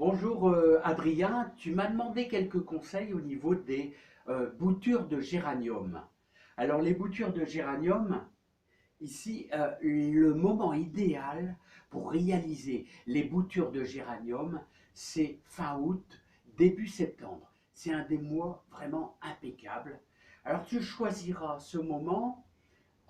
Bonjour Adrien, tu m'as demandé quelques conseils au niveau des boutures de géranium. Alors les boutures de géranium, ici le moment idéal pour réaliser les boutures de géranium, c'est fin août, début septembre. C'est un des mois vraiment impeccables. Alors tu choisiras ce moment,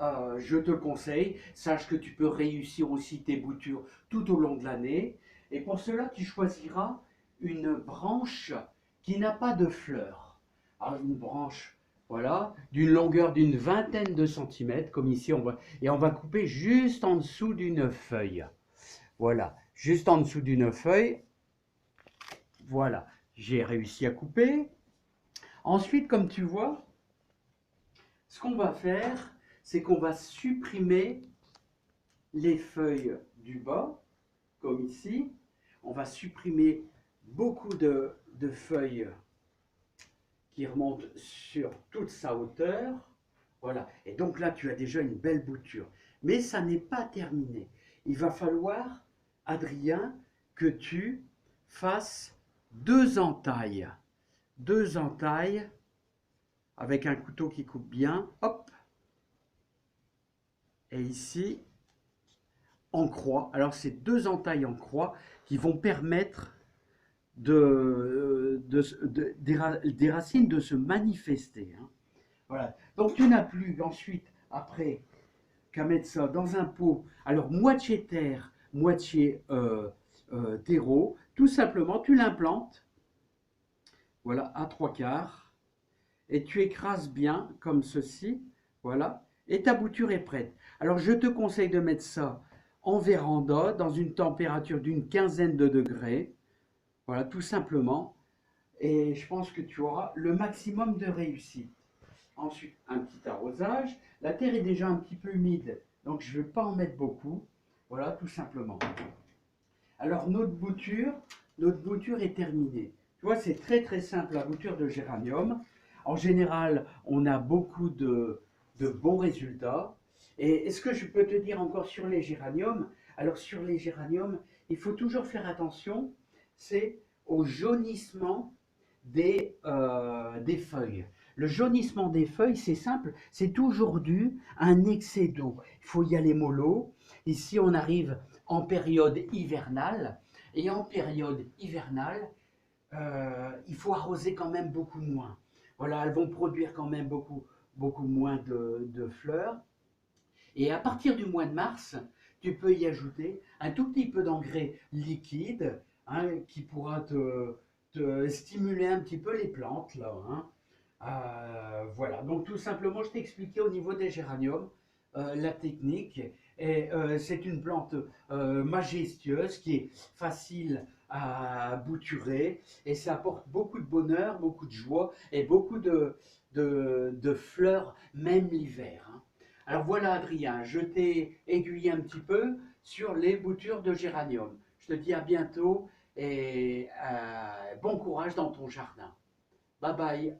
je te le conseille. Sache que tu peux réussir aussi tes boutures tout au long de l'année. Et pour cela, tu choisiras une branche qui n'a pas de fleurs. Alors, une branche, voilà, d'une longueur d'une vingtaine de centimètres, comme ici, et on va couper juste en dessous d'une feuille. Voilà, juste en dessous d'une feuille. Voilà, j'ai réussi à couper. Ensuite, comme tu vois, ce qu'on va faire, c'est qu'on va supprimer les feuilles du bas, comme ici. On va supprimer beaucoup de feuilles qui remontent sur toute sa hauteur. Voilà. Et donc là, tu as déjà une belle bouture. Mais ça n'est pas terminé. Il va falloir, Adrien, que tu fasses deux entailles. Deux entailles avec un couteau qui coupe bien. Hop. Et ici, en croix. Alors, c'est deux entailles en croix qui vont permettre des racines de se manifester. Hein. Voilà. Donc, tu n'as plus ensuite, après, qu'à mettre ça dans un pot. Alors, moitié terre, moitié terreau. Tout simplement, tu l'implantes, voilà, à trois quarts. Et tu écrases bien, comme ceci. Voilà. Et ta bouture est prête. Alors, je te conseille de mettre ça en véranda, dans une température d'une quinzaine de degrés. Voilà, tout simplement. Et je pense que tu auras le maximum de réussite. Ensuite, un petit arrosage. La terre est déjà un petit peu humide, donc je ne vais pas en mettre beaucoup. Voilà, tout simplement. Alors, notre bouture est terminée. Tu vois, c'est très très simple la bouture de géranium. En général, on a beaucoup de bons résultats. Et est-ce que je peux te dire encore sur les géraniums? Alors, sur les géraniums, il faut toujours faire attention, c'est au jaunissement des feuilles. Le jaunissement des feuilles, c'est simple, c'est toujours dû à un excès d'eau. Il faut y aller mollo. Ici, on arrive en période hivernale. Et en période hivernale, il faut arroser quand même beaucoup moins. Voilà, elles vont produire quand même beaucoup moins de fleurs. Et à partir du mois de mars, tu peux y ajouter un tout petit peu d'engrais liquide, hein, qui pourra te stimuler un petit peu les plantes là. Hein. Voilà, donc tout simplement, je t'ai expliqué au niveau des géraniums la technique. Et c'est une plante majestueuse qui est facile à bouturer et ça apporte beaucoup de bonheur, beaucoup de joie et beaucoup de fleurs, même l'hiver. Hein. Alors voilà Adrien, je t'ai aiguillé un petit peu sur les boutures de géranium. Je te dis à bientôt et bon courage dans ton jardin. Bye bye.